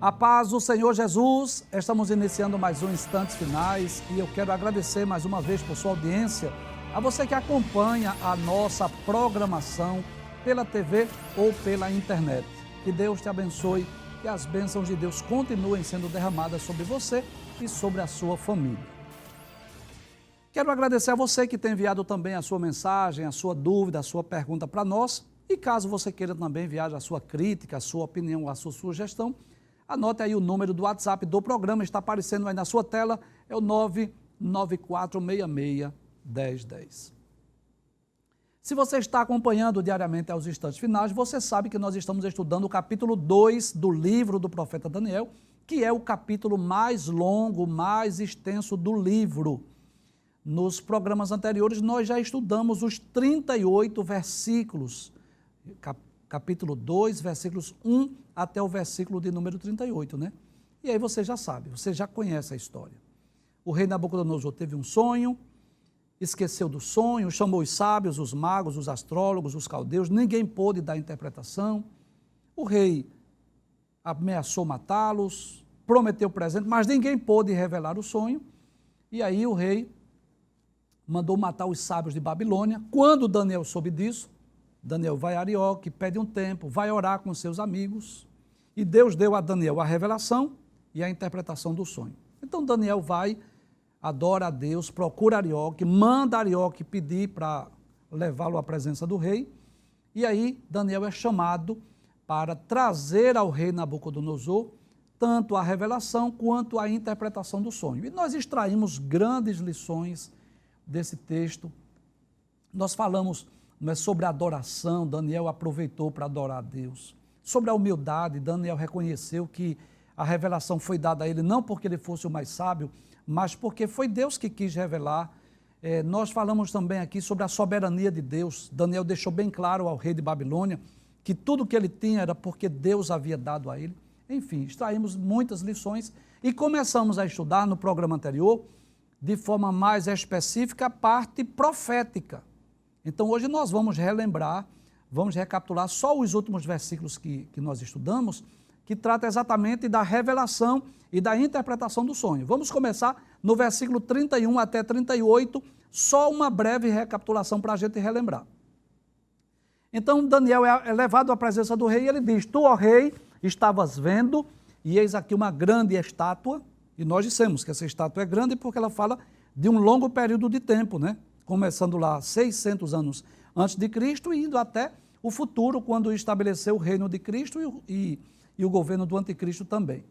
A paz do Senhor Jesus, estamos iniciando mais um Instantes Finais e eu quero agradecer mais uma vez por sua audiência, a você que acompanha a nossa programação pela TV ou pela internet. Que Deus te abençoe, que as bênçãos de Deus continuem sendo derramadas sobre você e sobre a sua família. Quero agradecer a você que tem enviado também a sua mensagem, a sua dúvida, a sua pergunta para nós. E caso você queira também enviar a sua crítica, a sua opinião, a sua sugestão, anote aí o número do WhatsApp do programa, está aparecendo aí na sua tela, é o 994661010. Se você está acompanhando diariamente aos Instantes Finais, você sabe que nós estamos estudando o capítulo 2 do livro do profeta Daniel, que é o capítulo mais longo, mais extenso do livro. Nos programas anteriores, nós já estudamos os 38 versículos, capítulo 2, versículos 1 até o versículo de número 38, né? E aí você já sabe, você já conhece a história. O rei Nabucodonosor teve um sonho, esqueceu do sonho, chamou os sábios, os magos, os astrólogos, os caldeus, ninguém pôde dar interpretação. O rei ameaçou matá-los, prometeu presente, mas ninguém pôde revelar o sonho. E aí o rei mandou matar os sábios de Babilônia. Quando Daniel soube disso, Daniel vai a Arioque, pede um tempo, vai orar com seus amigos, e Deus deu a Daniel a revelação e a interpretação do sonho. Então Daniel vai, adora a Deus, procura Arioque, manda Arioque pedir para levá-lo à presença do rei, e aí Daniel é chamado para trazer ao rei Nabucodonosor tanto a revelação quanto a interpretação do sonho. E nós extraímos grandes lições desse texto. Nós falamos sobre a adoração, Daniel aproveitou para adorar a Deus. Sobre a humildade, Daniel reconheceu que a revelação foi dada a ele não porque ele fosse o mais sábio, mas porque foi Deus que quis revelar. Nós falamos também aqui sobre a soberania de Deus. Daniel deixou bem claro ao rei de Babilônia que tudo que ele tinha era porque Deus havia dado a ele. Enfim, extraímos muitas lições e começamos a estudar no programa anterior, de forma mais específica, a parte profética. Então hoje nós vamos relembrar, vamos recapitular só os últimos versículos que nós estudamos, que trata exatamente da revelação e da interpretação do sonho. Vamos começar no versículo 31 até 38, só uma breve recapitulação para a gente relembrar. Então Daniel é levado à presença do rei e ele diz: Tu, ó rei, estavas vendo, e eis aqui uma grande estátua, e nós dissemos que essa estátua é grande porque ela fala de um longo período de tempo, né? Começando lá 600 anos antes de Cristo e indo até o futuro, quando estabeleceu o reino de Cristo e o governo do anticristo também.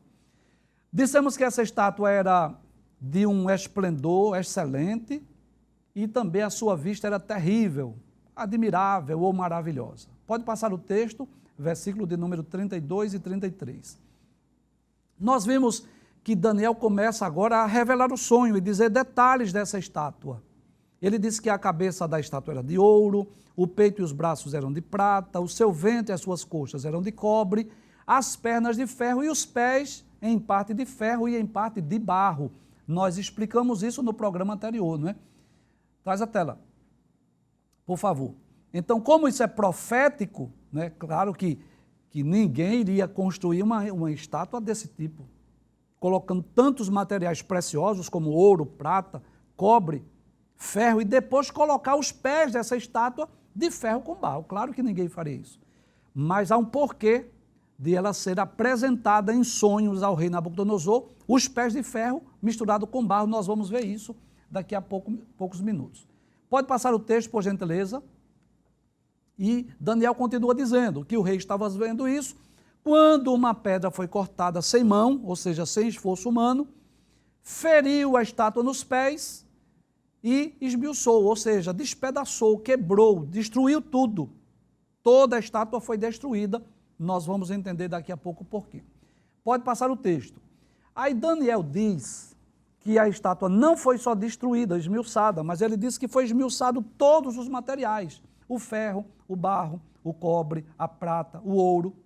Dissemos que essa estátua era de um esplendor excelente e também a sua vista era terrível, admirável ou maravilhosa. Pode passar o texto, versículo de número 32 e 33. Nós vimos que Daniel começa agora a revelar o sonho e dizer detalhes dessa estátua. Ele disse que a cabeça da estátua era de ouro, o peito e os braços eram de prata, o seu ventre e as suas coxas eram de cobre, as pernas de ferro e os pés em parte de ferro e em parte de barro. Nós explicamos isso no programa anterior, não é? Traz a tela, por favor. Então, como isso é profético, né? Claro que ninguém iria construir uma estátua desse tipo, colocando tantos materiais preciosos como ouro, prata, cobre, ferro, e depois colocar os pés dessa estátua de ferro com barro. Claro que ninguém faria isso. Mas há um porquê de ela ser apresentada em sonhos ao rei Nabucodonosor, os pés de ferro misturado com barro. Nós vamos ver isso daqui a poucos minutos. Pode passar o texto, por gentileza. E Daniel continua dizendo que o rei estava vendo isso, quando uma pedra foi cortada sem mão, ou seja, sem esforço humano, feriu a estátua nos pés e esmiuçou, ou seja, despedaçou, quebrou, destruiu tudo. Toda a estátua foi destruída. Nós vamos entender daqui a pouco o porquê. Pode passar o texto. Aí Daniel diz que a estátua não foi só destruída, esmiuçada, mas ele diz que foi esmiuçado todos os materiais. O ferro, o barro, o cobre, a prata, o ouro.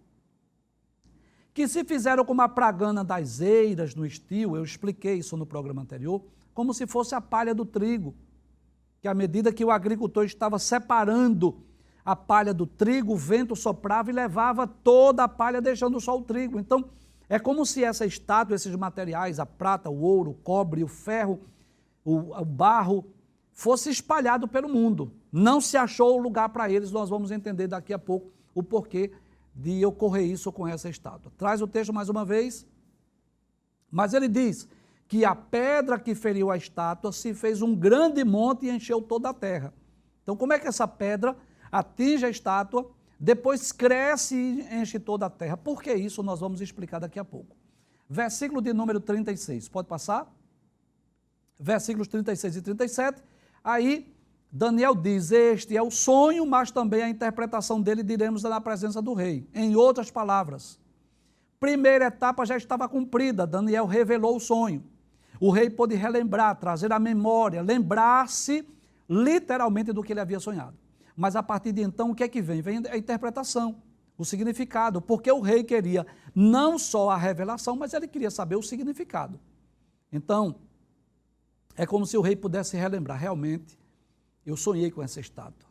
Que se fizeram como a pragana das eiras no estio, eu expliquei isso no programa anterior, como se fosse a palha do trigo, que à medida que o agricultor estava separando a palha do trigo, o vento soprava e levava toda a palha, deixando só o trigo. Então, É como se essa estátua, esses materiais, a prata, o ouro, o cobre, o ferro, o barro, fosse espalhado pelo mundo. Não se achou lugar para eles, nós vamos entender daqui a pouco o porquê de ocorrer isso com essa estátua. Traz o texto mais uma vez. Mas ele diz que a pedra que feriu a estátua se fez um grande monte e encheu toda a terra. Então, como é que essa pedra atinge a estátua, depois cresce e enche toda a terra? Por que isso? Nós vamos explicar daqui a pouco. Versículo de número 36, pode passar? Versículos 36 e 37, aí Daniel diz, este é o sonho, mas também a interpretação dele diremos na presença do rei. Em outras palavras, primeira etapa já estava cumprida, Daniel revelou o sonho. O rei pôde relembrar, trazer à memória, lembrar-se literalmente do que ele havia sonhado. Mas a partir de então, o que é que vem? Vem a interpretação, o significado, porque o rei queria não só a revelação, mas ele queria saber o significado. Então, é como se o rei pudesse relembrar, realmente, eu sonhei com essa estátua.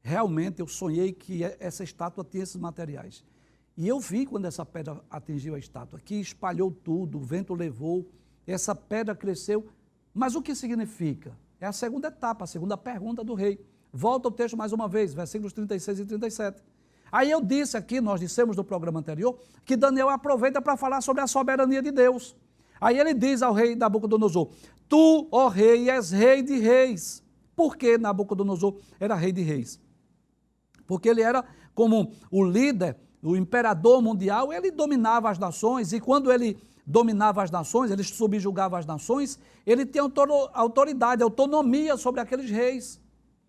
Realmente, eu sonhei que essa estátua tinha esses materiais. E eu vi quando essa pedra atingiu a estátua, que espalhou tudo, o vento levou, essa pedra cresceu. Mas o que significa? É a segunda etapa, a segunda pergunta do rei. Volta o texto mais uma vez, versículos 36 e 37. Aí eu disse aqui, nós dissemos no programa anterior, que Daniel aproveita para falar sobre a soberania de Deus. Aí ele diz ao rei Nabucodonosor, tu, ó rei, és rei de reis. Por que Nabucodonosor era rei de reis? Porque ele era como o líder, o imperador mundial, ele dominava as nações, e quando ele dominava as nações, ele subjugava as nações, ele tinha autoridade, autonomia sobre aqueles reis.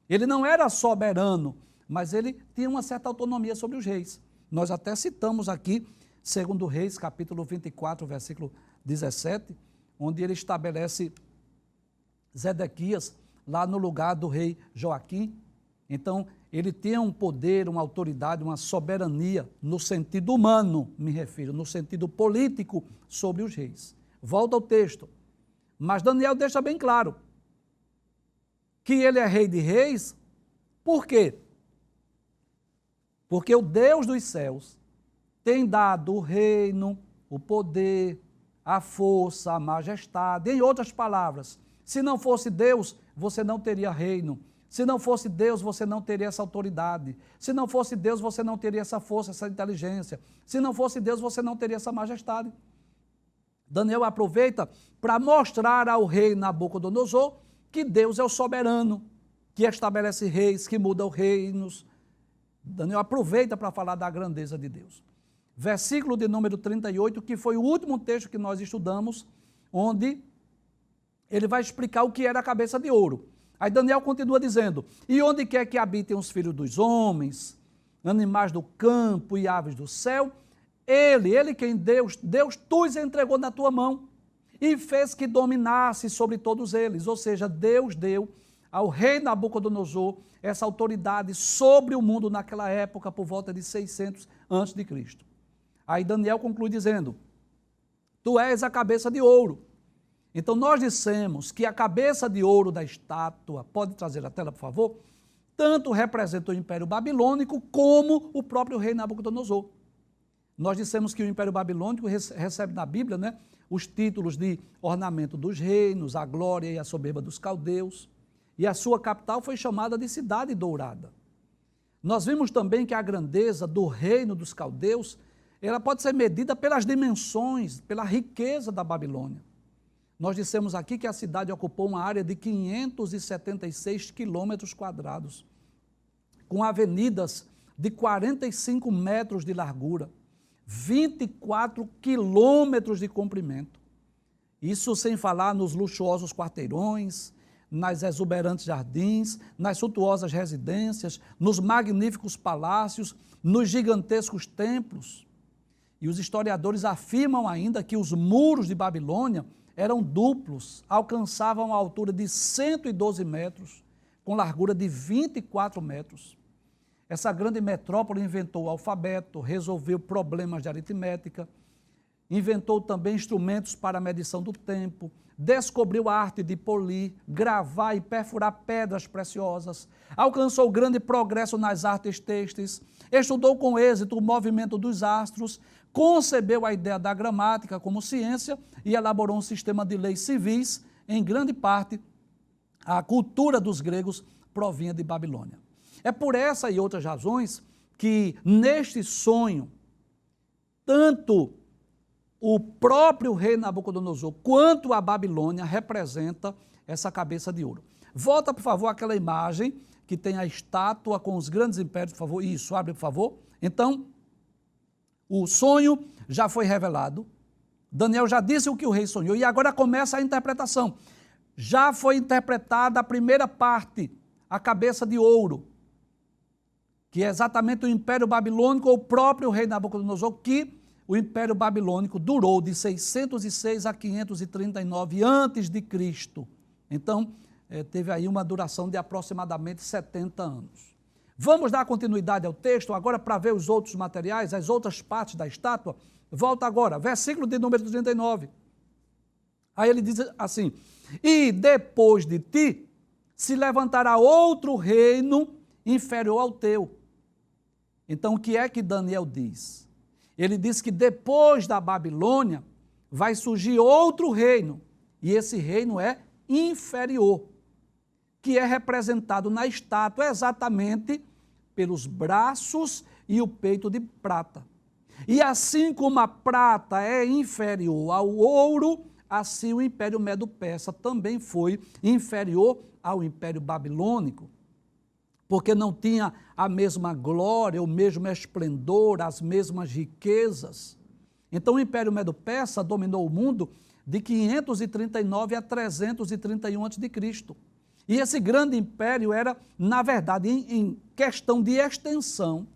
Ele não era soberano, mas ele tinha uma certa autonomia sobre os reis. Nós até citamos aqui, segundo Reis, capítulo 24, versículo 17, onde ele estabelece Zedequias lá no lugar do rei Joaquim. Então, ele tinha um poder, uma autoridade, uma soberania, no sentido humano, me refiro, no sentido político, sobre os reis. Volta ao texto. Mas Daniel deixa bem claro que ele é rei de reis. Por quê? Porque o Deus dos céus tem dado o reino, o poder, a força, a majestade. Em outras palavras, se não fosse Deus, você não teria reino. Se não fosse Deus, você não teria essa autoridade. Se não fosse Deus, você não teria essa força, essa inteligência. Se não fosse Deus, você não teria essa majestade. Daniel aproveita para mostrar ao rei Nabucodonosor que Deus é o soberano, que estabelece reis, que muda os reinos. Daniel aproveita para falar da grandeza de Deus. Versículo de número 38, que foi o último texto que nós estudamos, onde ele vai explicar o que era a cabeça de ouro. Aí Daniel continua dizendo, e onde quer que habitem os filhos dos homens, animais do campo e aves do céu, ele quem Deus tu os entregou na tua mão e fez que dominasse sobre todos eles. Ou seja, Deus deu ao rei Nabucodonosor essa autoridade sobre o mundo naquela época, por volta de 600 a.C. Aí Daniel conclui dizendo, tu és a cabeça de ouro. Então nós dissemos que a cabeça de ouro da estátua, pode trazer a tela por favor, tanto representa o Império Babilônico como o próprio rei Nabucodonosor. Nós dissemos que o Império Babilônico recebe na Bíblia, né, os títulos de ornamento dos reinos, a glória e a soberba dos caldeus, e a sua capital foi chamada de Cidade Dourada. Nós vimos também que a grandeza do reino dos caldeus, ela pode ser medida pelas dimensões, pela riqueza da Babilônia. Nós dissemos aqui que a cidade ocupou uma área de 576 quilômetros quadrados, com avenidas de 45 metros de largura, 24 quilômetros de comprimento. Isso sem falar nos luxuosos quarteirões, nas exuberantes jardins, nas suntuosas residências, nos magníficos palácios, nos gigantescos templos. E os historiadores afirmam ainda que os muros de Babilônia eram duplos, alcançavam a altura de 112 metros, com largura de 24 metros. Essa grande metrópole inventou o alfabeto, resolveu problemas de aritmética, inventou também instrumentos para a medição do tempo, descobriu a arte de polir, gravar e perfurar pedras preciosas, alcançou grande progresso nas artes têxteis, estudou com êxito o movimento dos astros, concebeu a ideia da gramática como ciência e elaborou um sistema de leis civis. Em grande parte, a cultura dos gregos provinha de Babilônia. É por essa e outras razões que neste sonho, tanto o próprio rei Nabucodonosor quanto a Babilônia representa essa cabeça de ouro. Volta, por favor, àquela imagem que tem a estátua com os grandes impérios, por favor. Isso, abre, por favor. Então, o sonho já foi revelado. Daniel já disse o que o rei sonhou e agora começa a interpretação. Já foi interpretada a primeira parte, a cabeça de ouro, que é exatamente o Império Babilônico ou o próprio rei Nabucodonosor, que o Império Babilônico durou de 606 a 539 a.C. Então, teve aí uma duração de aproximadamente 70 anos. Vamos dar continuidade ao texto agora para ver os outros materiais, as outras partes da estátua. Volta agora, versículo de número 39. Aí ele diz assim: e depois de ti se levantará outro reino inferior ao teu. Então, o que é que Daniel diz? Ele diz que depois da Babilônia vai surgir outro reino, e esse reino é inferior, que é representado na estátua exatamente pelos braços e o peito de prata. E assim como a prata é inferior ao ouro, assim o Império Medo-Persa também foi inferior ao Império Babilônico, porque não tinha a mesma glória, o mesmo esplendor, as mesmas riquezas. Então o Império Medo-Persa dominou o mundo de 539 a 331 a.C. E esse grande império era, na verdade, em questão de extensão,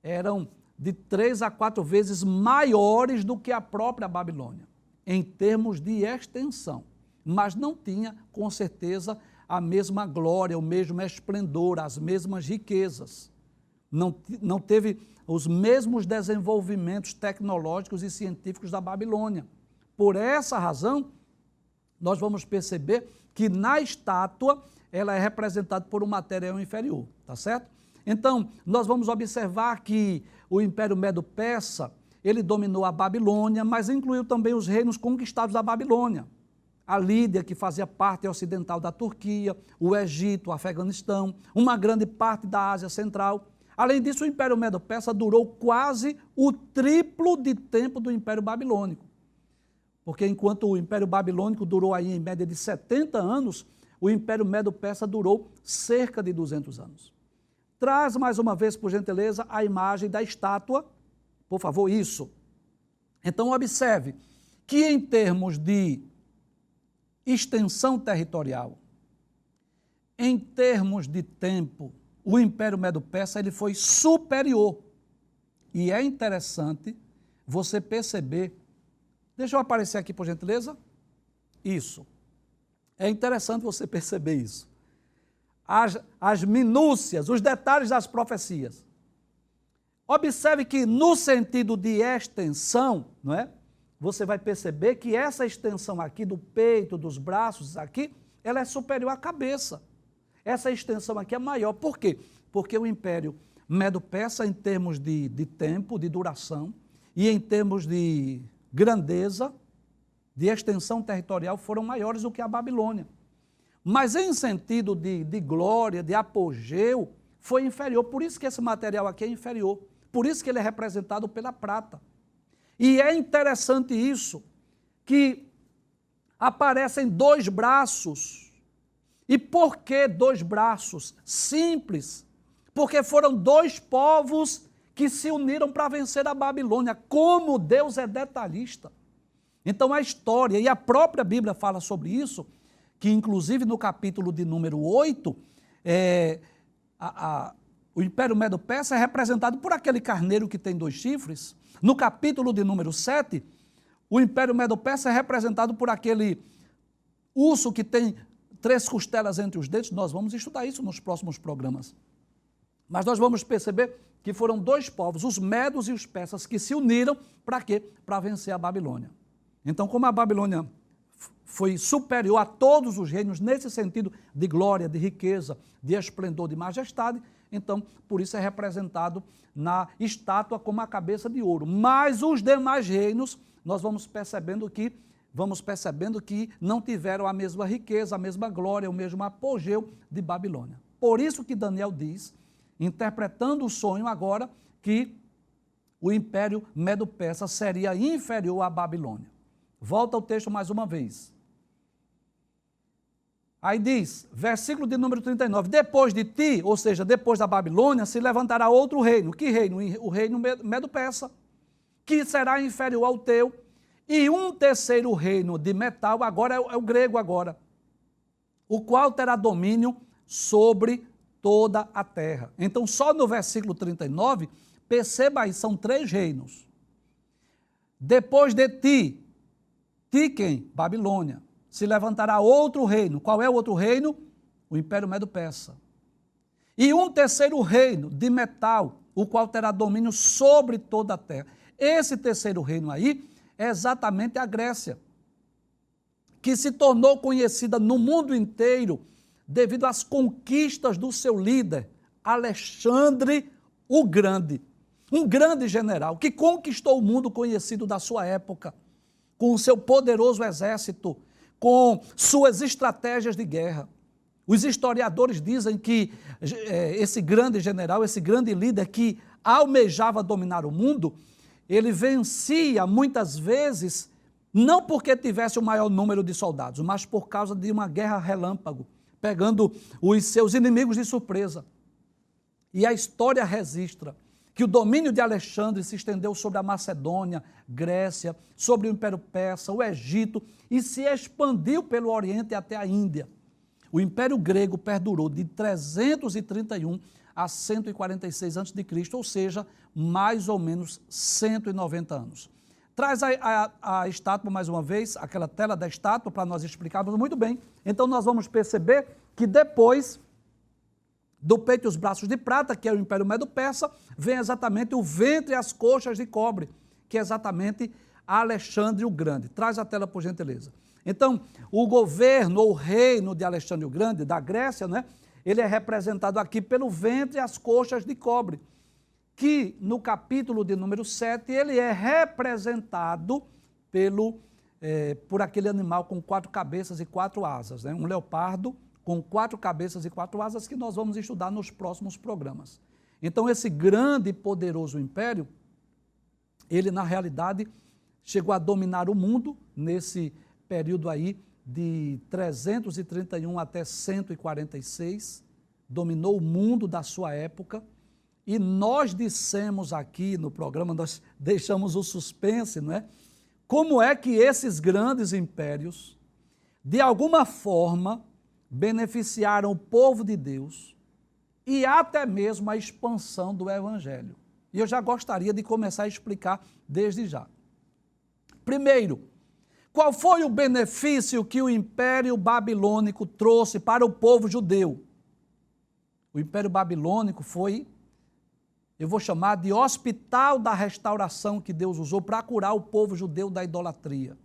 eram de 3 a 4 vezes maiores do que a própria Babilônia, em termos de extensão, mas não tinha, com certeza, a mesma glória, o mesmo esplendor, as mesmas riquezas. Não teve os mesmos desenvolvimentos tecnológicos e científicos da Babilônia. Por essa razão, nós vamos perceber que na estátua ela é representada por um material inferior, tá certo? Então, nós vamos observar que o Império Medo-Persa, ele dominou a Babilônia, mas incluiu também os reinos conquistados da Babilônia. A Lídia, que fazia parte ocidental da Turquia, o Egito, o Afeganistão, uma grande parte da Ásia Central. Além disso, o Império Medo-Persa durou quase o triplo de tempo do Império Babilônico. Porque enquanto o Império Babilônico durou aí em média de 70 anos, o Império Medo-Persa durou cerca de 200 anos. Traz mais uma vez, por gentileza, a imagem da estátua. Por favor, isso. Então, observe que em termos de extensão territorial, em termos de tempo, o Império Medo-Persa ele foi superior. E é interessante você perceber. Deixa eu aparecer aqui, por gentileza. Isso. É interessante você perceber isso. As minúcias, os detalhes das profecias. Observe que no sentido de extensão, não é? Você vai perceber que essa extensão aqui do peito, dos braços aqui, ela é superior à cabeça. Essa extensão aqui é maior. Por quê? Porque o Império Medo-Persa, em termos de tempo, de duração, e em termos de grandeza, de extensão territorial, foram maiores do que a Babilônia. Mas em sentido de glória, de apogeu, foi inferior. Por isso que esse material aqui é inferior. Por isso que ele é representado pela prata. E é interessante isso, que aparecem dois braços. E por que dois braços? Simples. Porque foram dois povos que se uniram para vencer a Babilônia. Como Deus é detalhista. Então a história, e a própria Bíblia fala sobre isso, que inclusive no capítulo de número 8, o Império Medo-Persa é representado por aquele carneiro que tem 2 chifres. No capítulo de número 7, o Império Medo-Persa é representado por aquele urso que tem 3 costelas entre os dentes. Nós vamos estudar isso nos próximos programas. Mas nós vamos perceber que foram 2 povos, os medos e os persas, que se uniram para quê? Para vencer a Babilônia. Então, como a Babilônia foi superior a todos os reinos nesse sentido de glória, de riqueza, de esplendor, de majestade, Então, por isso é representado na estátua como a cabeça de ouro. Mas os demais reinos, nós vamos percebendo que não tiveram a mesma riqueza, a mesma glória, o mesmo apogeu de Babilônia. Por isso que Daniel diz, interpretando o sonho agora, que o Império Medo-Persa seria inferior à Babilônia. Volta ao texto mais uma vez. Aí diz, versículo de número 39, depois de ti, ou seja, depois da Babilônia, se levantará outro reino. Que reino? O reino Medo-Persa, que será inferior ao teu, e um terceiro reino de metal, agora é o grego agora, o qual terá domínio sobre toda a terra. Então, só no versículo 39, perceba aí, são 3 reinos. Depois de ti quem? Babilônia. Se levantará outro reino. Qual é o outro reino? O Império Medo-Persa. E um terceiro reino de metal, o qual terá domínio sobre toda a terra. Esse terceiro reino aí é exatamente a Grécia, que se tornou conhecida no mundo inteiro devido às conquistas do seu líder, Alexandre o Grande. Um grande general que conquistou o mundo conhecido da sua época, com o seu poderoso exército, com suas estratégias de guerra. Os historiadores dizem que esse grande general, esse grande líder que almejava dominar o mundo, ele vencia muitas vezes, não porque tivesse o maior número de soldados, mas por causa de uma guerra relâmpago, pegando os seus inimigos de surpresa. E a história registra que o domínio de Alexandre se estendeu sobre a Macedônia, Grécia, sobre o Império Persa, o Egito, e se expandiu pelo Oriente até a Índia. O Império Grego perdurou de 331 a 146 a.C., ou seja, mais ou menos 190 anos. Traz a estátua mais uma vez, aquela tela da estátua, para nós explicarmos muito bem. Então nós vamos perceber que depois do peito e os braços de prata, que é o Império Medo-Persa, vem exatamente o ventre e as coxas de cobre, que é exatamente Alexandre o Grande. Traz a tela, por gentileza. Então, o governo ou reino de Alexandre o Grande, da Grécia, né, ele é representado aqui pelo ventre e as coxas de cobre, que no capítulo de número 7, ele é representado por aquele animal com 4 cabeças e 4 asas, né, um leopardo com 4 cabeças e 4 asas, que nós vamos estudar nos próximos programas. Então, esse grande e poderoso império, ele na realidade chegou a dominar o mundo nesse período aí de 331 até 146, dominou o mundo da sua época, e nós dissemos aqui no programa, nós deixamos o suspense, não é? Como é que esses grandes impérios, de alguma forma, beneficiaram o povo de Deus e até mesmo a expansão do Evangelho. E eu já gostaria de começar a explicar desde já. Primeiro, qual foi o benefício que o Império Babilônico trouxe para o povo judeu? O Império Babilônico foi, eu vou chamar de hospital da restauração que Deus usou para curar o povo judeu da idolatria.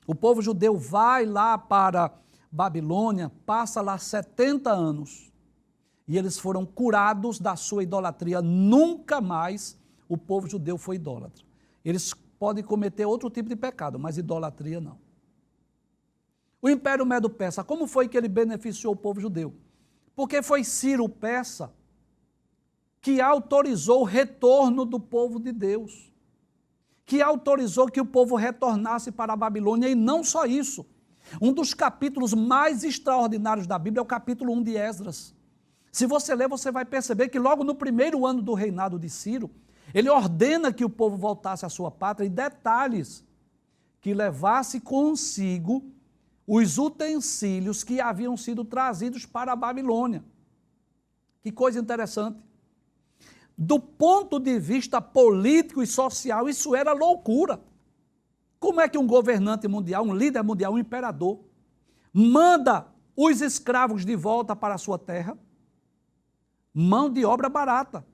O povo judeu vai lá para Babilônia, passa lá 70 anos e eles foram curados da sua idolatria. Nunca mais o povo judeu foi idólatra. Eles podem cometer outro tipo de pecado, mas idolatria não. O Império Medo-Persa, como foi que ele beneficiou o povo judeu? Porque foi Ciro Persa que autorizou o retorno do povo de Deus, que autorizou que o povo retornasse para a Babilônia, e não só isso. Um dos capítulos mais extraordinários da Bíblia é o capítulo 1 de Esdras. Se você ler, você vai perceber que logo no primeiro ano do reinado de Ciro, ele ordena que o povo voltasse à sua pátria, e detalhes, que levasse consigo os utensílios que haviam sido trazidos para a Babilônia. Que coisa interessante. Do ponto de vista político e social, isso era loucura. Como é que um governante mundial, um líder mundial, um imperador, manda os escravos de volta para a sua terra? Mão de obra barata.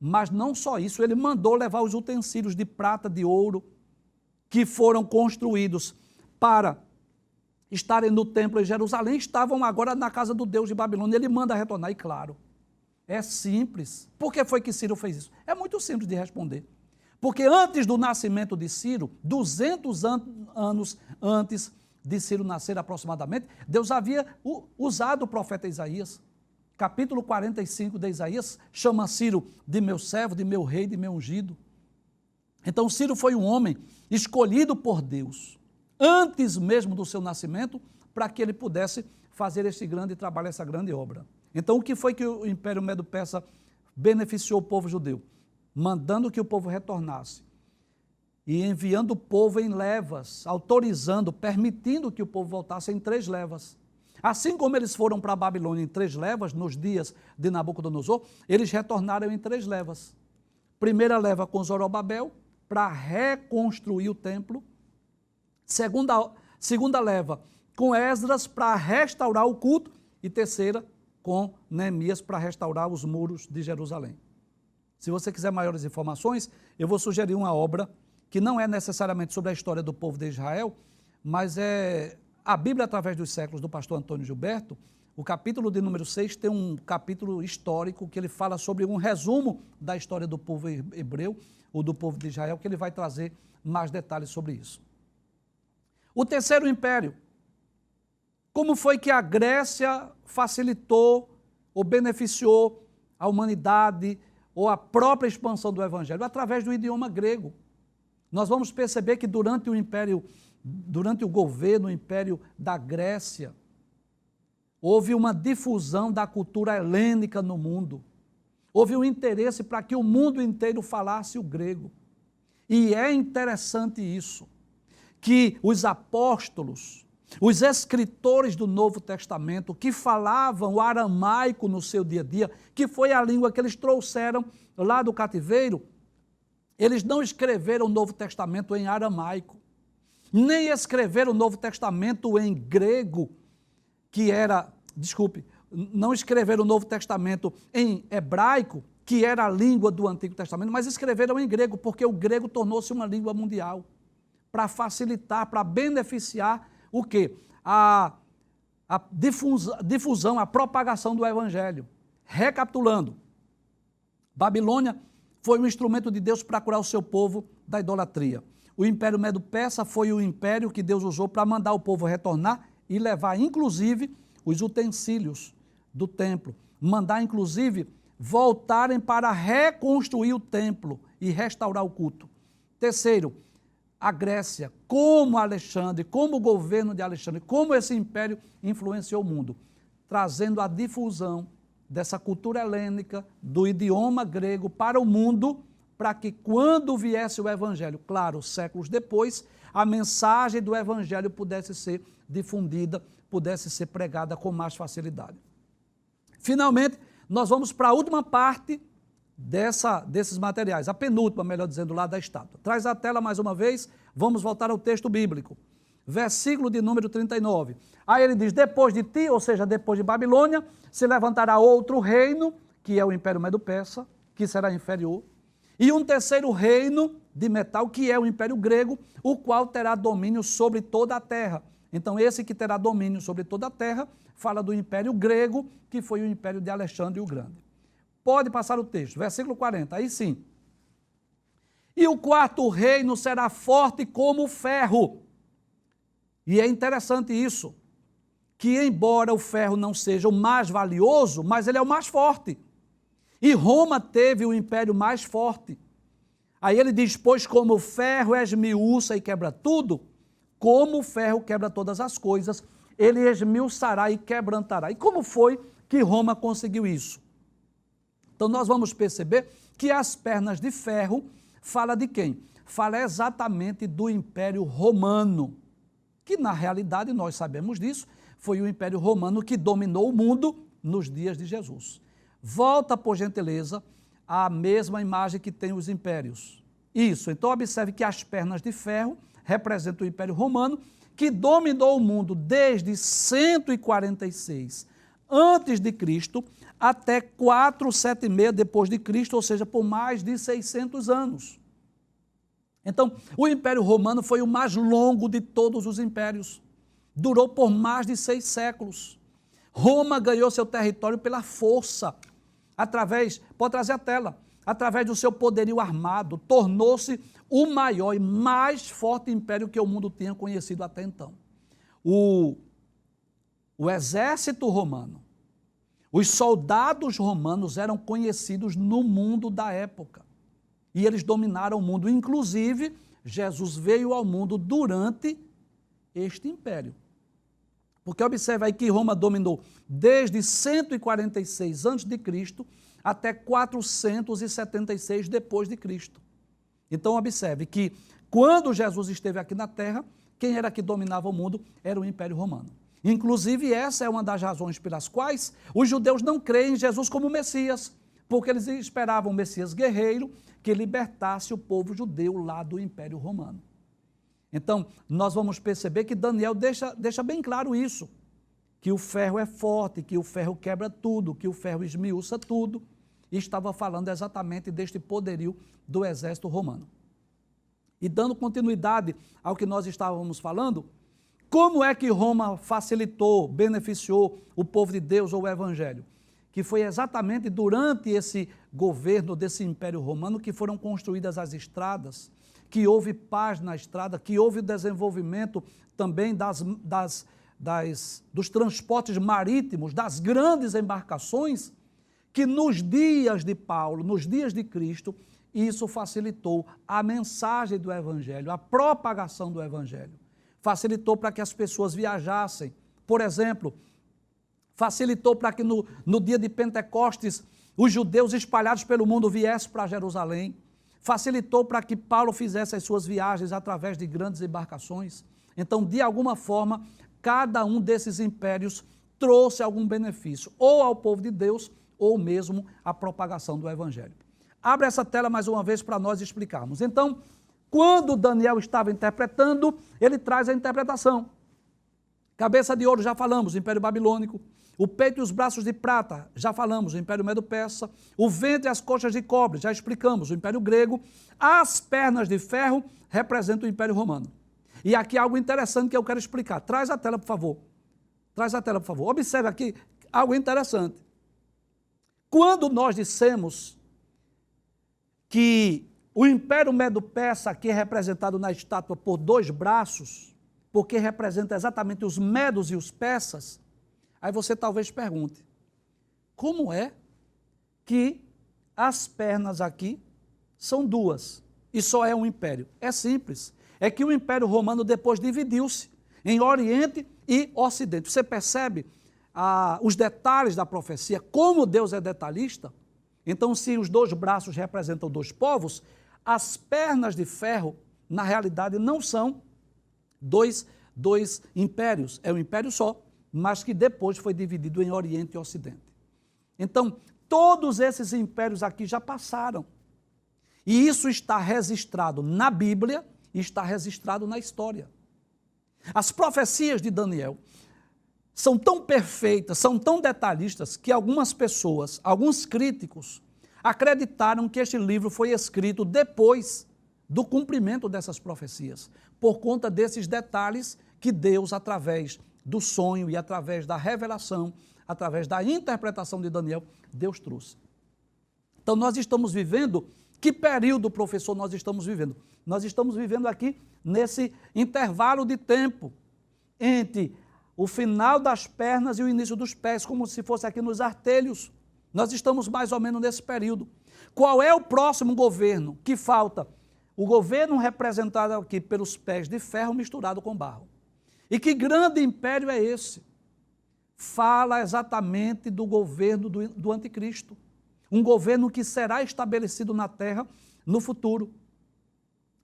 Mas não só isso, ele mandou levar os utensílios de prata, de ouro, que foram construídos para estarem no templo em Jerusalém, estavam agora na casa do Deus de Babilônia. Ele manda retornar, e claro, É simples. Por que foi que Ciro fez isso? É muito simples de responder. Porque antes do nascimento de Ciro, 200 anos antes de Ciro nascer aproximadamente, Deus havia usado o profeta Isaías. Capítulo 45 de Isaías chama Ciro de meu servo, de meu rei, de meu ungido. Então Ciro foi um homem escolhido por Deus, antes mesmo do seu nascimento, para que ele pudesse fazer esse grande trabalho, essa grande obra. Então o que foi que o Império Medo-Persa beneficiou o povo judeu? Mandando que o povo retornasse e enviando o povo em levas, autorizando, permitindo que o povo voltasse em 3 levas. Assim como eles foram para a Babilônia em 3 levas, nos dias de Nabucodonosor, eles retornaram em 3 levas. Primeira leva com Zorobabel, para reconstruir o templo. Segunda leva com Esdras, para restaurar o culto. E terceira com Neemias, para restaurar os muros de Jerusalém. Se você quiser maiores informações, eu vou sugerir uma obra que não é necessariamente sobre a história do povo de Israel, mas é a Bíblia através dos séculos, do pastor Antônio Gilberto. O capítulo de número 6 tem um capítulo histórico que ele fala sobre um resumo da história do povo hebreu, ou do povo de Israel, que ele vai trazer mais detalhes sobre isso. O terceiro império. Como foi que a Grécia facilitou ou beneficiou a humanidade ou a própria expansão do evangelho? Através do idioma grego. Nós vamos perceber que durante o governo, o império da Grécia, houve uma difusão da cultura helênica no mundo. Houve um interesse para que o mundo inteiro falasse o grego. E é interessante isso, que os apóstolos, os escritores do Novo Testamento, que falavam o aramaico no seu dia a dia, que foi a língua que eles trouxeram lá do cativeiro, eles não escreveram o Novo Testamento em aramaico, nem escreveram o Novo Testamento em grego, não escreveram o Novo Testamento em hebraico, que era a língua do Antigo Testamento, mas escreveram em grego, porque o grego tornou-se uma língua mundial, para facilitar, para beneficiar o quê? A difusão, a propagação do evangelho. Recapitulando, Babilônia foi um instrumento de Deus para curar o seu povo da idolatria. O Império Medo-Persa foi o império que Deus usou para mandar o povo retornar e levar, inclusive, os utensílios do templo. Mandar, inclusive, voltarem para reconstruir o templo e restaurar o culto. Terceiro, a Grécia, como Alexandre, como o governo de Alexandre, como esse império influenciou o mundo, trazendo a difusão dessa cultura helênica, do idioma grego para o mundo, para que quando viesse o evangelho, claro, séculos depois, a mensagem do evangelho pudesse ser difundida, pudesse ser pregada com mais facilidade. Finalmente, nós vamos para a última parte desses materiais, a penúltima, melhor dizendo, lá da estátua. Traz a tela mais uma vez, vamos voltar ao texto bíblico. Versículo de número 39. Aí ele diz, depois de ti, ou seja, depois de Babilônia, se levantará outro reino, que é o Império Medo-Persa, que será inferior, e um terceiro reino de metal, que é o Império Grego, o qual terá domínio sobre toda a terra. Então, esse que terá domínio sobre toda a terra, fala do Império Grego, que foi o Império de Alexandre o Grande. Pode passar o texto, versículo 40, aí sim. E o quarto reino será forte como o ferro. E é interessante isso, que embora o ferro não seja o mais valioso, mas ele é o mais forte. E Roma teve o império mais forte. Aí ele diz, pois como o ferro esmiuça e quebra tudo, como o ferro quebra todas as coisas, ele esmiuçará e quebrantará. E como foi que Roma conseguiu isso? Então nós vamos perceber que as pernas de ferro fala de quem? Fala exatamente do Império Romano, que na realidade, nós sabemos disso, foi o Império Romano que dominou o mundo nos dias de Jesus. Volta, por gentileza, à mesma imagem que tem os impérios. Isso, então observe que as pernas de ferro representam o Império Romano, que dominou o mundo desde 146 antes de Cristo até 476 depois de Cristo, ou seja, por mais de 600 anos. Então, o Império Romano foi o mais longo de todos os impérios. Durou por mais de 6 séculos. Roma ganhou seu território pela força. pode trazer a tela, através do seu poderio armado, tornou-se o maior e mais forte império que o mundo tinha conhecido até então. O exército romano, os soldados romanos eram conhecidos no mundo da época. E eles dominaram o mundo. Inclusive, Jesus veio ao mundo durante este império. Porque observa aí que Roma dominou desde 146 a.C. até 476 depois de Cristo. Então observe que quando Jesus esteve aqui na terra, quem era que dominava o mundo era o Império Romano. Inclusive essa é uma das razões pelas quais os judeus não creem em Jesus como Messias, porque eles esperavam um Messias guerreiro que libertasse o povo judeu lá do Império Romano. Então, nós vamos perceber que Daniel deixa bem claro isso, que o ferro é forte, que o ferro quebra tudo, que o ferro esmiuça tudo, e estava falando exatamente deste poderio do exército romano. E dando continuidade ao que nós estávamos falando, como é que Roma facilitou, beneficiou o povo de Deus ou o evangelho? Que foi exatamente durante esse governo desse Império Romano que foram construídas as estradas, que houve paz na estrada, que houve o desenvolvimento também dos transportes marítimos, das grandes embarcações, que nos dias de Paulo, nos dias de Cristo, isso facilitou a mensagem do Evangelho, a propagação do Evangelho. Facilitou para que as pessoas viajassem. Por exemplo, facilitou para que no dia de Pentecostes os judeus espalhados pelo mundo viessem para Jerusalém. Facilitou para que Paulo fizesse as suas viagens através de grandes embarcações. Então, de alguma forma, cada um desses impérios trouxe algum benefício, ou ao povo de Deus, ou mesmo à propagação do Evangelho. Abre essa tela mais uma vez para nós explicarmos. Então, quando Daniel estava interpretando, ele traz a interpretação. Cabeça de ouro, já falamos, Império Babilônico. O peito e os braços de prata, já falamos, o Império Medo-Persa. O ventre e as coxas de cobre, já explicamos, o Império Grego. As pernas de ferro representam o Império Romano. E aqui algo interessante que eu quero explicar. Traz a tela, por favor. Traz a tela, por favor. Observe aqui algo interessante. Quando nós dissemos que o Império Medo-Persa, aqui é representado na estátua por 2 braços, porque representa exatamente os medos e os persas, aí você talvez pergunte, como é que as pernas aqui são 2 e só é um império? É simples, é que o Império Romano depois dividiu-se em Oriente e Ocidente. Você percebe os detalhes da profecia, como Deus é detalhista? Então, se os 2 braços representam 2 povos, as pernas de ferro, na realidade, não são dois impérios, é um império só, mas que depois foi dividido em Oriente e Ocidente. Então, todos esses impérios aqui já passaram. E isso está registrado na Bíblia e está registrado na história. As profecias de Daniel são tão perfeitas, são tão detalhistas, que algumas pessoas, alguns críticos, acreditaram que este livro foi escrito depois do cumprimento dessas profecias, por conta desses detalhes que Deus, através do sonho e através da revelação, através da interpretação de Daniel, Deus trouxe. Então nós estamos vivendo, que período, professor, nós estamos vivendo? Nós estamos vivendo aqui nesse intervalo de tempo entre o final das pernas e o início dos pés, como se fosse aqui nos artelhos. Nós estamos mais ou menos nesse período. Qual é o próximo governo que falta? O governo representado aqui pelos pés de ferro misturado com barro. E que grande império é esse? Fala exatamente do governo do anticristo. Um governo que será estabelecido na terra no futuro.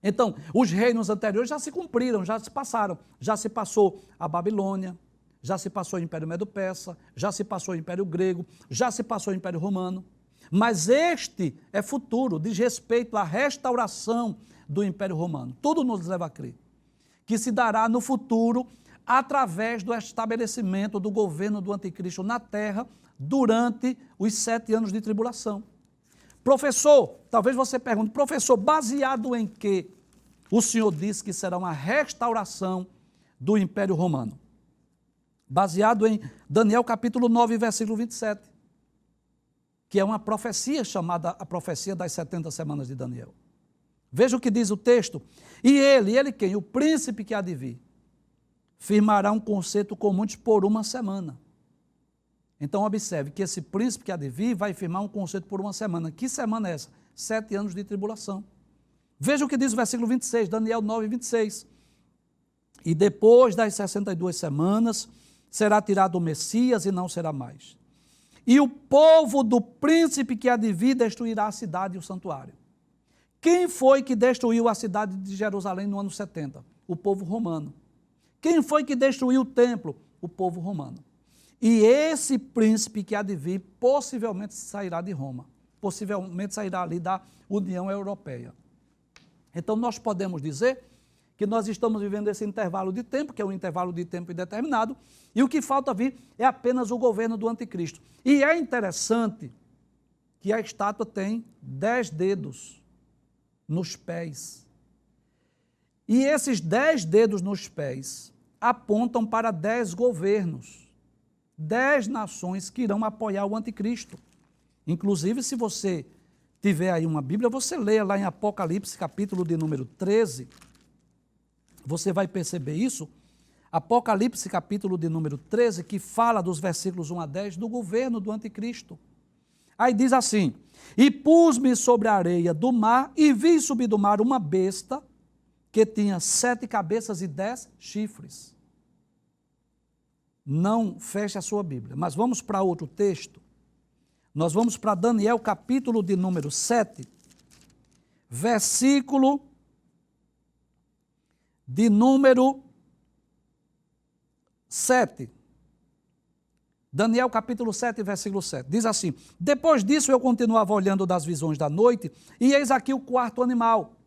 Então, os reinos anteriores já se cumpriram, já se passaram. Já se passou a Babilônia, já se passou o Império Medo-Persa, já se passou o Império Grego, já se passou o Império Romano. Mas este é futuro, diz respeito à restauração do Império Romano. Tudo nos leva a crer que se dará no futuro através do estabelecimento do governo do anticristo na terra durante os 7 anos de tribulação. Professor, talvez você pergunte, professor, baseado em que o senhor disse que será uma restauração do Império Romano? Baseado em Daniel capítulo 9, versículo 27. que é uma profecia chamada a profecia das 70 semanas de Daniel. Veja o que diz o texto. E ele quem? O príncipe que há de vir, firmará um concerto com muitos por uma semana. Então observe que esse príncipe que há de vir vai firmar um concerto por uma semana. Que semana é essa? 7 anos de tribulação. Veja o que diz o versículo 26, Daniel 9, 26. E depois das 62 semanas, será tirado o Messias e não será mais. E o povo do príncipe que há de vir destruirá a cidade e o santuário. Quem foi que destruiu a cidade de Jerusalém no ano 70? O povo romano. Quem foi que destruiu o templo? O povo romano. E esse príncipe que há de vir possivelmente sairá de Roma. Possivelmente sairá ali da União Europeia. Então nós podemos dizer que nós estamos vivendo esse intervalo de tempo, que é um intervalo de tempo indeterminado, e o que falta vir é apenas o governo do anticristo. E é interessante que a estátua tem 10 dedos nos pés. E esses 10 dedos nos pés apontam para 10 governos, 10 nações que irão apoiar o anticristo. Inclusive, se você tiver aí uma Bíblia, você leia lá em Apocalipse, capítulo de número 13, você vai perceber isso. Apocalipse, capítulo de número 13, que fala dos versículos 1 a 10 do governo do anticristo. Aí diz assim: e pus-me sobre a areia do mar e vi subir do mar uma besta que tinha 7 cabeças e 10 chifres. Não feche a sua Bíblia, mas vamos para outro texto. Nós vamos para Daniel, capítulo de número 7, versículo de número 7. Daniel, capítulo 7, versículo 7. Diz assim: depois disso eu continuava olhando das visões da noite, e eis aqui o quarto animal,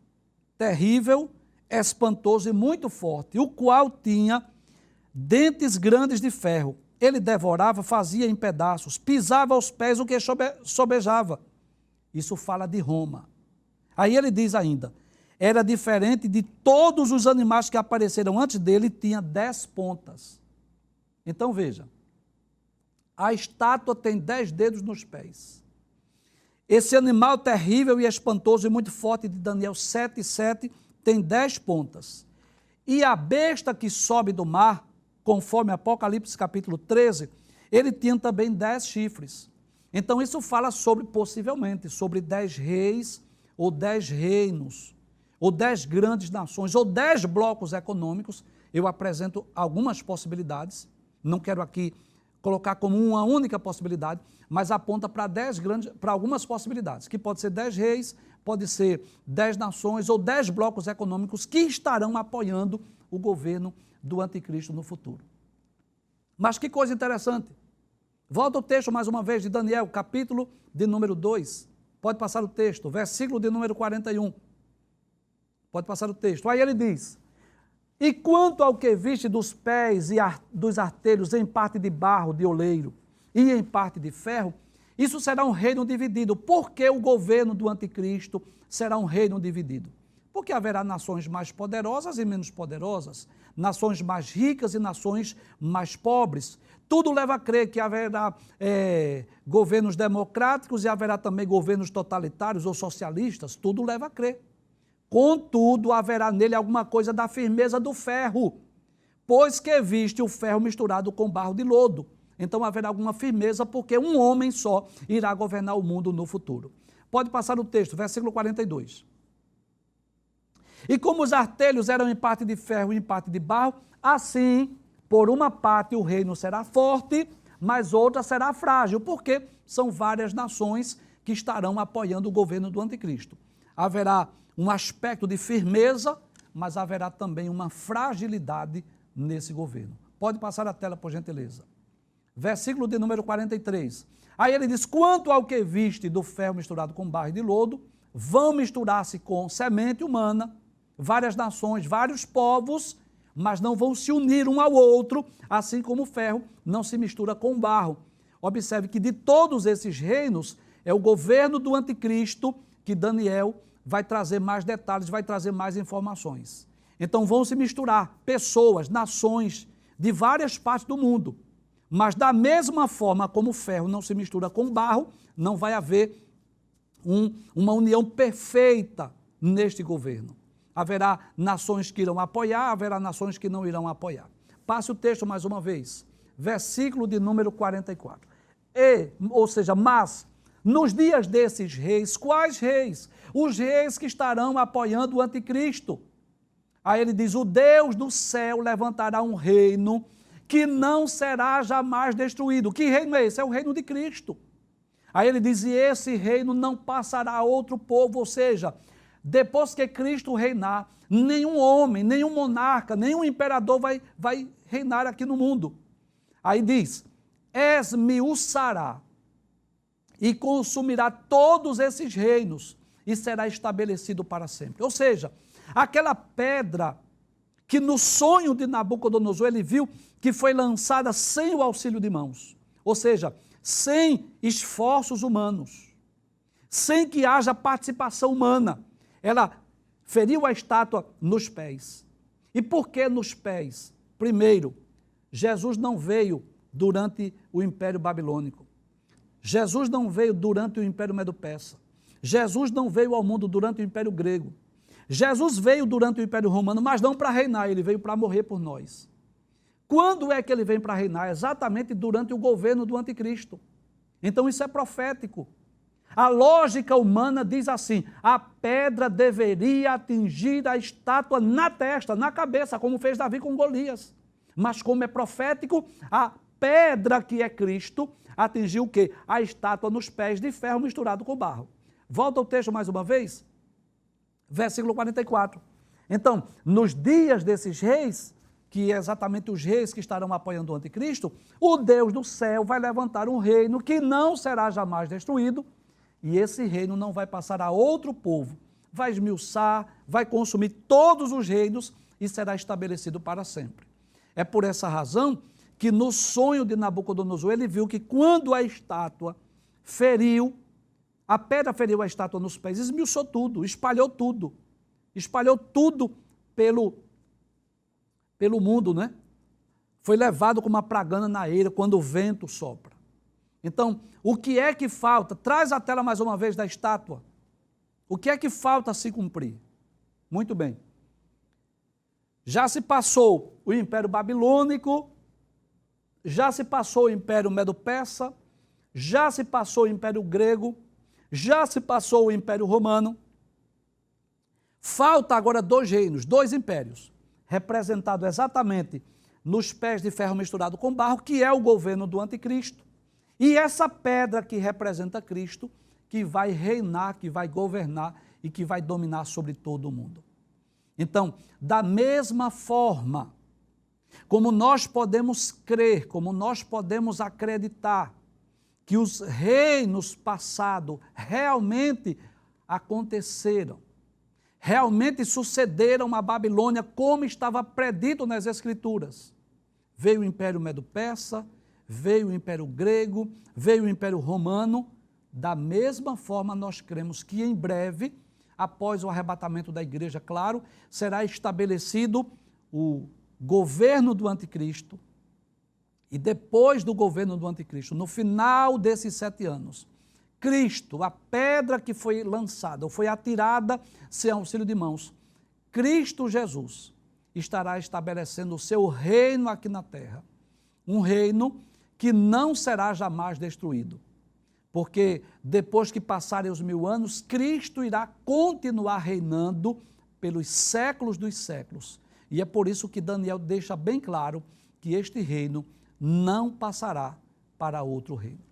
terrível, espantoso e muito forte, o qual tinha dentes grandes de ferro. Ele devorava, fazia em pedaços, pisava aos pés o que sobejava. Isso fala de Roma. Aí ele diz ainda: era diferente de todos os animais que apareceram antes dele, tinha 10 pontas. Então veja, a estátua tem 10 dedos nos pés. Esse animal terrível e espantoso e muito forte de Daniel 7:7 tem 10 pontas. E a besta que sobe do mar, conforme Apocalipse capítulo 13, ele tinha também 10 chifres. Então isso fala sobre, possivelmente, sobre 10 reis, ou 10 reinos, ou 10 grandes nações, ou 10 blocos econômicos. Eu apresento algumas possibilidades, não quero aqui colocar como uma única possibilidade, mas aponta para 10 grandes, para algumas possibilidades, que pode ser 10 reis, pode ser 10 nações, ou 10 blocos econômicos que estarão apoiando o governo do anticristo no futuro. Mas que coisa interessante. Volta o texto mais uma vez de Daniel, capítulo de número 2. Pode passar o texto, versículo de número 41. Pode passar o texto. Aí ele diz: e quanto ao que viste dos pés e dos artelhos em parte de barro de oleiro e em parte de ferro, isso será um reino dividido. Por que o governo do anticristo será um reino dividido? Porque haverá nações mais poderosas e menos poderosas, nações mais ricas e nações mais pobres. Tudo leva a crer que haverá governos democráticos e haverá também governos totalitários ou socialistas. Tudo leva a crer. Contudo, haverá nele alguma coisa da firmeza do ferro, pois que viste o ferro misturado com barro de lodo. Então haverá alguma firmeza, porque um homem só irá governar o mundo no futuro. Pode passar o texto, versículo 42. E como os artelhos eram em parte de ferro e em parte de barro, assim, por uma parte o reino será forte, mas outra será frágil, porque são várias nações que estarão apoiando o governo do anticristo. Haverá um aspecto de firmeza, mas haverá também uma fragilidade nesse governo. Pode passar a tela, por gentileza. Versículo de número 43. Aí ele diz: quanto ao que viste do ferro misturado com barro de lodo, vão misturar-se com semente humana, várias nações, vários povos, mas não vão se unir um ao outro, assim como o ferro não se mistura com o barro. Observe que de todos esses reinos, é o governo do anticristo que Daniel vai trazer mais detalhes, vai trazer mais informações. Então vão se misturar pessoas, nações de várias partes do mundo, Mas da mesma forma como o ferro não se mistura com o barro, não vai haver uma união perfeita neste governo. Haverá nações que irão apoiar, haverá nações que não irão apoiar. Passe o texto mais uma vez, versículo de número 44. Ou seja, mas nos dias desses reis, quais reis? Os reis que estarão apoiando o anticristo. Aí ele diz, o Deus do céu levantará um reino que não será jamais destruído. Que reino é esse? É o reino de Cristo. Aí ele diz, e esse reino não passará a outro povo, ou seja, depois que Cristo reinar, nenhum homem, nenhum monarca, nenhum imperador vai reinar aqui no mundo. Aí diz, esmiuçará e consumirá todos esses reinos e será estabelecido para sempre. Ou seja, aquela pedra que no sonho de Nabucodonosor ele viu que foi lançada sem o auxílio de mãos. Ou seja, sem esforços humanos, sem que haja participação humana. Ela feriu a estátua nos pés. E por que nos pés? Primeiro, Jesus não veio durante o Império Babilônico. Jesus não veio durante o Império Medo-Persa. Jesus não veio ao mundo durante o Império Grego. Jesus veio durante o Império Romano, mas não para reinar, ele veio para morrer por nós. Quando é que ele vem para reinar? Exatamente durante o governo do anticristo. Então isso é profético. A lógica humana diz assim, a pedra deveria atingir a estátua na testa, na cabeça, como fez Davi com Golias. Mas como é profético, a pedra que é Cristo atingiu o quê? A estátua nos pés de ferro misturado com barro. Volta ao texto mais uma vez, versículo 44. Então, nos dias desses reis, que é exatamente os reis que estarão apoiando o anticristo, o Deus do céu vai levantar um reino que não será jamais destruído, e esse reino não vai passar a outro povo, vai esmiuçar, vai consumir todos os reinos e será estabelecido para sempre. É por essa razão que no sonho de Nabucodonosor ele viu que quando a estátua feriu, a pedra feriu a estátua nos pés, esmiuçou tudo, espalhou tudo pelo mundo, né? Foi levado como uma pragana na eira quando o vento sopra. Então, o que é que falta? Traz a tela mais uma vez da estátua. O que é que falta a se cumprir? Muito bem. Já se passou o Império Babilônico, já se passou o Império Medo-Persa, já se passou o Império Grego, já se passou o Império Romano. Falta agora dois reinos, dois impérios, representado exatamente nos pés de ferro misturado com barro, que é o governo do anticristo. E essa pedra que representa Cristo, que vai reinar, que vai governar e que vai dominar sobre todo o mundo. Então, da mesma forma, como nós podemos crer, como nós podemos acreditar que os reinos passados realmente aconteceram, realmente sucederam a Babilônia como estava predito nas Escrituras. Veio o Império Medo-Persa, veio o Império Grego, veio o Império Romano. Da mesma forma, nós cremos que em breve, após o arrebatamento da igreja, claro, será estabelecido o governo do anticristo. E depois do governo do anticristo, no final desses 7 anos, Cristo, a pedra que foi lançada, ou foi atirada sem auxílio de mãos, Cristo Jesus estará estabelecendo o seu reino aqui na terra. Um reino que não será jamais destruído. Porque depois que passarem os 1000 anos, Cristo irá continuar reinando pelos séculos dos séculos. E é por isso que Daniel deixa bem claro que este reino não passará para outro reino.